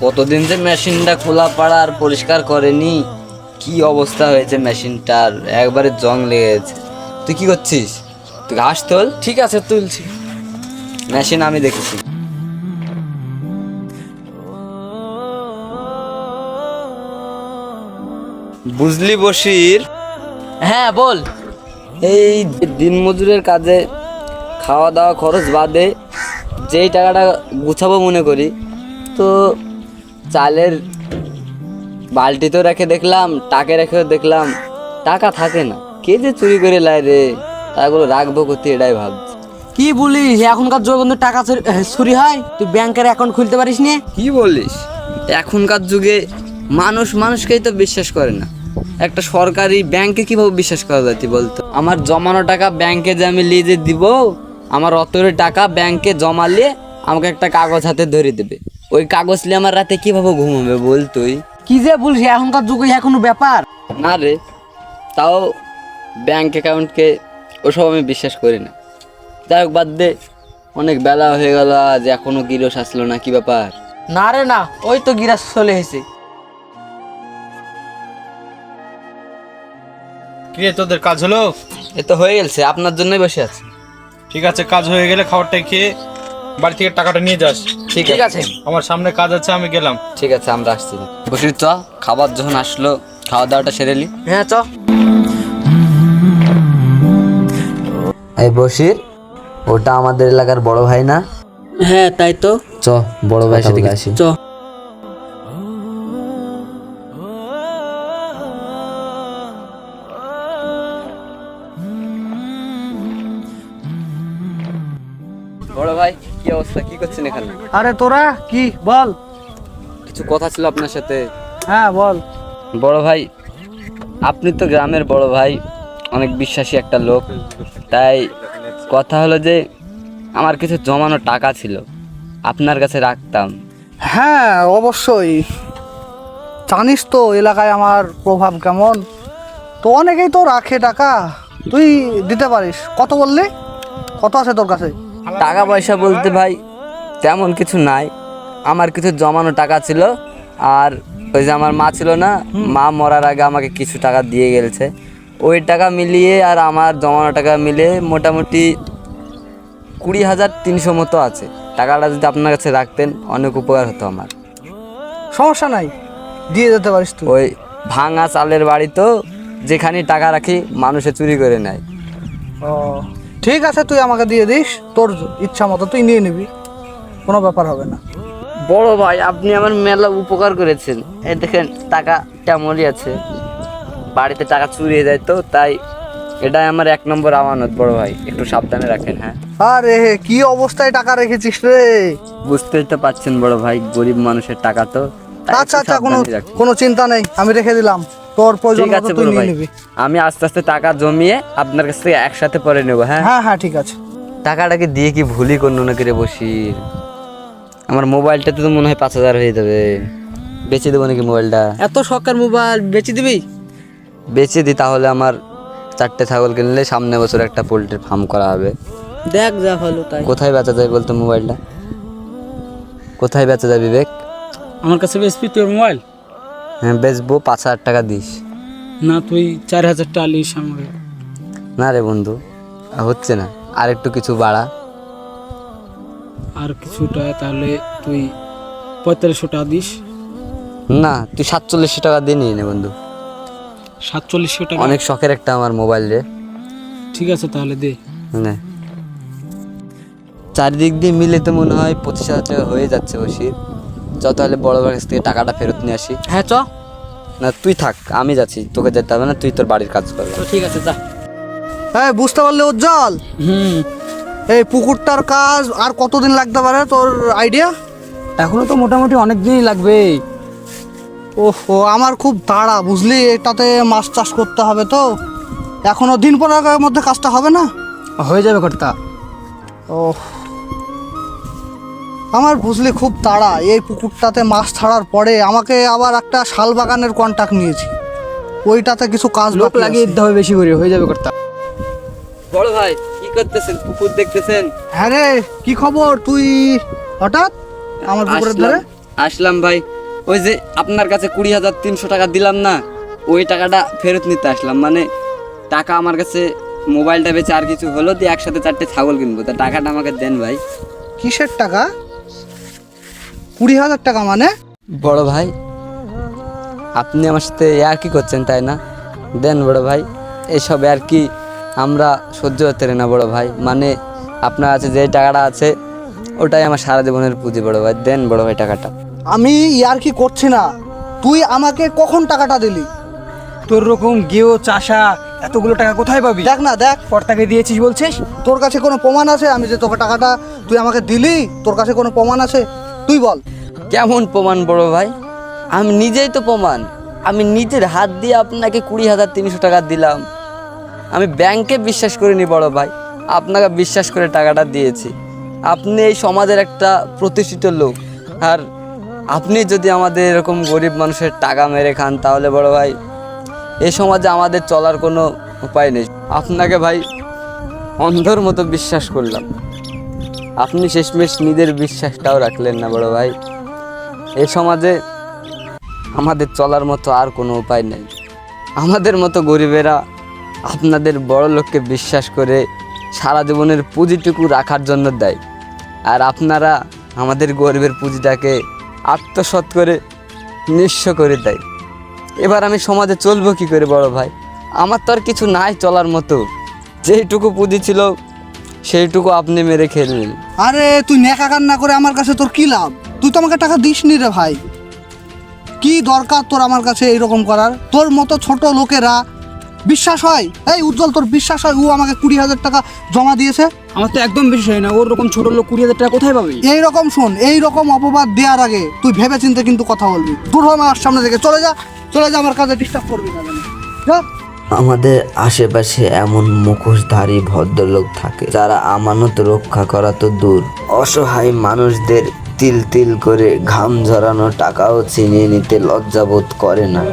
কতদিন যে মেশিনটা খোলা পাড়া আর পরিষ্কার করেনি, কি অবস্থা হয়েছে মেশিনটার, একবারে জং লেগে গেছে। তুই কি করছিস? তুই ঘাস তোল। ঠিক আছে, তুলছি। মেশিন আমি দেখেছি। বুঝলি বশির, হ্যাঁ বল। এই দিনমজুরের কাজে খাওয়া দাওয়া খরচ বাদে যেই টাকাটা গুছাবো মনে করি, তো চালের বালতি তো রেখে দেখলাম, টাকে রেখেও দেখলাম, টাকা থাকে না। কে যে চুরি করে লাই রে, টাকাগুলো রাখবো কোথায় এটাই ভাবছি। কি বলিস, এখনকার যুগে কিন্তু টাকা চুরি হয়? তুই ব্যাংকের অ্যাকাউন্ট খুলতে পারিস নি? কি বলিস? এখনকার যুগে মানুষ মানুষকেই তো বিশ্বাস করে না, একটা সরকারি ব্যাংকে কিভাবে বিশ্বাস করা যায় তুই বলতো? আমার জমানো টাকা ব্যাংকে যে আমি লিজে দিব, আমার অতরে টাকা ব্যাংকে জমালে আমাকে একটা কাগজ হাতে ধরে দেবে, ওই কাগজ নিয়ে আমার রাতে কিভাবে ঘুম হবে বল তুই? কি যে বলিস, এখনকার যুগে এখনো ব্যাপার? না রে, তাও ব্যাংক অ্যাকাউন্টকে ওসব আমি বিশ্বাস করি না। যাই হোক, বাদ দে, অনেক বেলা হয়ে গেল, আজ এখনো গিরস আসলো না, কি ব্যাপার? না রে না, ওই তো গিরাজ চলে এসেছে। কি রে, তোদের কাজ হলো? এ তো হয়ে গেছে, আপনার জন্যই বসে আছি। ঠিক আছে, কাজ হয়ে গেলে খাবারটা খেয়ে বাড়ি থেকে টাকাটা নিয়ে যাস। ঠিক আছে। আমার সামনে কাজ আছে, আমি গেলাম। ঠিক আছে, আমরা আসছি। বসির চ, খাবার যখন আসলো খাওয়া দাওয়াটা সেরে নি। হ্যাঁ চ। এই বসির, ওটা আমাদের এলাকার বড় ভাই না? হ্যাঁ তাই তো। চ, বড় ভাইয়ের সাথে আসি। চ। বড় ভাই, কি অবস্থা, কি করছেন এখানে? আরে তোরা কি বল। কিছু কথা ছিল আপনার সাথে। হ্যাঁ বল। বড় ভাই, আপনি তো গ্রামের বড় ভাই, অনেক বিশ্বাসী একটা লোক, তাই কথা হলো যে আমার কিছু জমানো টাকা ছিল, আপনার কাছে রাখতাম। হ্যাঁ অবশ্যই, জানিস তো এলাকায় আমার প্রভাব কেমন, তো অনেকেই তো রাখে টাকা, তুই দিতে পারিস। কত বললি, কত আছে তোর কাছে? টাকা পয়সা বলতে ভাই তেমন কিছু নাই, আমার কিছু জমানো টাকা ছিল, আর ওই যে আমার মা ছিল না, মা মরার আগে আমাকে কিছু টাকা দিয়ে গেছে, ওই টাকা মিলিয়ে আর আমার জমানো টাকা মিলে মোটামুটি 20,300 মতো আছে। টাকাটা যদি আপনার কাছে রাখতেন অনেক উপকার হতো আমার। সমস্যা নাই, দিয়ে যেতে পারিস তুই। ওই ভাঙা চালের বাড়ি তো, যেখানে টাকা রাখি মানুষে চুরি করে নেয়। ও ঠিক আছে, তুই আমাকে দিয়ে দিস, তোর ইচ্ছা মতো তুই নিয়ে নিবি, কোনো ব্যাপার হবে না। বড় ভাই, আপনি আমার মেলা উপকার করেছেন। এই দেখেন, টাকা তেমনই আছে, বাড়িতে টাকা চুরি হয়ে যায় তো, তাই এটাই আমার 1 নম্বর আমানত। বড় ভাই, একটু সাবধানে রাখেন। হ্যাঁ, আরে কি অবস্থায় টাকা রেখেছিস রে? বুঝতেই তো পাচ্ছেন বড় ভাই, গরিব মানুষের টাকা তো, তাই আচ্ছা একটু আচ্ছা, কোনো সাবধানে রাখেন। কোনো চিন্তা নেই, আমি রেখে দিলাম, তোর প্রয়োজন ঠিক মতো আছে তুই বড় নিয়ে ভাই, নিবি। আমি আস্তে আস্তে টাকা জমিয়ে আপনার কাছ থেকে একসাথে পরে নেবো। হ্যাঁ, হ্যাঁ হ্যাঁ ঠিক আছে। টাকাটাকে দিয়ে কি ভুলই করলো না করে বসি। আমার মোবাইলটাতে তো মনে হয় 5,000 হয়ে যাবে, বেচে দেবো নাকি মোবাইলটা? এত শখের মোবাইল বেচে দিবি? বেচে দিই, তাহলে আমার 4টে ছাগল কিনলে সামনে বছর একটা পোল্ট্রির ফার্ম করা হবে। দেখ যা হলো তাই। কোথায় বেচা যায় বলতো মোবাইলটা? কোথায় বেচা যায় বিবেক? আমার কাছে বেচবি তোর মোবাইল? হ্যাঁ বেচবো, 5,000 টাকা দিস। না, তুই 4,000 টাকা লিস আমাকে। না রে বন্ধু, হচ্ছে না, আর একটু কিছু বাড়া। আর কিছুটা তাহলে তুই 4500 টাকা দিস। না, তুই 4700 টাকা দিয়ে নিয়ে নে বন্ধু, 4700 টাকা? অনেক শখের একটা আমার মোবাইল রে। ঠিক আছে তাহলে দে। নে, চারিদিক দিয়ে মিলে তো মনে হয় 25,000 টাকা হয়ে যাচ্ছে বসির। চ তাহলে বড় ভাইয়ের কাছ থেকে টাকাটা ফেরত নিয়ে আসি। হ্যাঁ চ। না তুই থাক, আমি যাচ্ছি, তোকে যেতে হবে না, তুই তোর বাড়ির কাজ করবি। তো ঠিক আছে যা। হ্যাঁ বুঝতে পারলে উজ্জ্বল, এই পুকুরটার কাজ আর কতদিন লাগতে পারে তোর আইডিয়া? এখনো তো মোটামুটি অনেক দিনই লাগবে। ওহো, আমার খুব তাড়া বুঝলি, এটাতে মাছ চাষ করতে হবে তো, এখনো দিন পনেরোর মধ্যে কাজটা হবে না? হয়ে যাবে কর্তা। ও আমার বুঝলি খুব তাড়া, এই পুকুরটাতে মাছ ছাড়ার পরে আমাকে আবার একটা শাল বাগানের কন্ট্যাক্ট নিয়েছি, ওইটাতে কিছু কাজ লোক বাকি লাগিয়ে আছে। দিতে হবে বেশি করে, হয়ে যাবে কর্তা। বড় ভাই কি করতেছেন, পুকুর দেখতেছেন? হ্যাঁ রে, কি খবর তুই হঠাৎ আমার পুকুরের ধারে? আসলাম ভাই, ওই যে আপনার কাছে 20,300 টাকা দিলাম না, ওই টাকাটা ফেরত নিতে আসলাম। মানে টাকা আমার কাছে, মোবাইলটা বেচে আর কিছু হলো দিয়ে একসাথে 4টে ছাগল কিনবো, তা টাকাটা আমাকে দেন ভাই। কিসের টাকা? 20,000 টাকা মানে? বড় ভাই, আপনি আমার সাথে আর কি করছেন তাই না? দেন বড় ভাই, এইসব আর কি আমরা সহ্য করতে পারি না বড় ভাই। মানে আপনার কাছে যে টাকাটা আছে ওটাই আমার সারা জীবনের পুঁজি বড় ভাই, দেন বড় ভাই টাকাটা। আমি ইয়ার কি করছি না, তুই আমাকে কখন টাকাটা দিলি? তোর রকম গেও চাষা এতগুলো টাকা কোথায় পাবি? দেখ না, দেখ, কর্তাকে দিয়েছিস বলছিস? তোর কাছে কোনো প্রমাণ আছে আমি যে তোকে টাকাটা তুই আমাকে দিলি? তোর কাছে কোনো প্রমাণ আছে? তুই বল। কেমন প্রমাণ বড় ভাই? আমি নিজেই তো প্রমাণ। আমি নিজের হাত দিয়ে আপনাকে 20,300 টাকা দিলাম। আমি ব্যাংকে বিশ্বাস করিনি বড় ভাই, আপনাকে বিশ্বাস করে টাকাটা দিয়েছি। আপনি এই সমাজের একটা প্রতিষ্ঠিত লোক, আর আপনি যদি আমাদের এরকম গরিব মানুষের টাকা মেরে খান তাহলে বড় ভাই এই সমাজে আমাদের চলার কোনো উপায় নেই। আপনাকে ভাই অন্ধর মতো বিশ্বাস করলাম, আপনি শেষমেশ নিজের বিশ্বাসটাও রাখলেন না বড় ভাই। এই সমাজে আমাদের চলার মতো আর কোনো উপায় নেই। আমাদের মতো গরিবেরা আপনাদের বড় লোককে বিশ্বাস করে সারা জীবনের পুঁজিটুকু রাখার জন্য দেয়, আর আপনারা আমাদের গরিবের পুঁজিটাকে আত্মসাৎ করে নিঃস্ব করে দেয়। এবার আমি সমাজে চলবো কি করে বড় ভাই? আমার তো আর কিছু নাই চলার মতো। যেইটুকু পুঁজি ছিল সেইটুকু আপনি মেরে খেললেন। আরে তুই নেকা কান্না করে আমার কাছে তোর কি লাভ? তুই তো আমাকে টাকা দিসনি রে ভাই। কি দরকার তোর আমার কাছে এইরকম করার? তোর মতো ছোট লোকেরা বিশ্বাস হয়? এই উজ্জ্বল, তোর বিশ্বাস হয় ও আমাকে 20,000 টাকা জমা দিয়েছে? আমার তো একদম বিশ্বাস হয় না। ওর রকম ছোট লোক 20,000 টাকা কোথায় পাবি? এইরকম শোন, এইরকম অপবাদ দেওয়ার আগে তুই ভেবে চিন্তে কিন্তু কথা বলবি। দূর হ আমার সামনে থেকে, চলে যা, চলে যা, আমার কাছে ডিস্টার্ব করবি না যেন। যা। আমাদের আশেপাশে এমন মুখোশধারী ভদ্রলোক থাকে যারা আমানত রক্ষা করা তো দূর, অসহায় মানুষদের তিল তিল করে ঘাম ঝরানো টাকাও ছিনিয়ে নিতে লজ্জাবোধ করে না।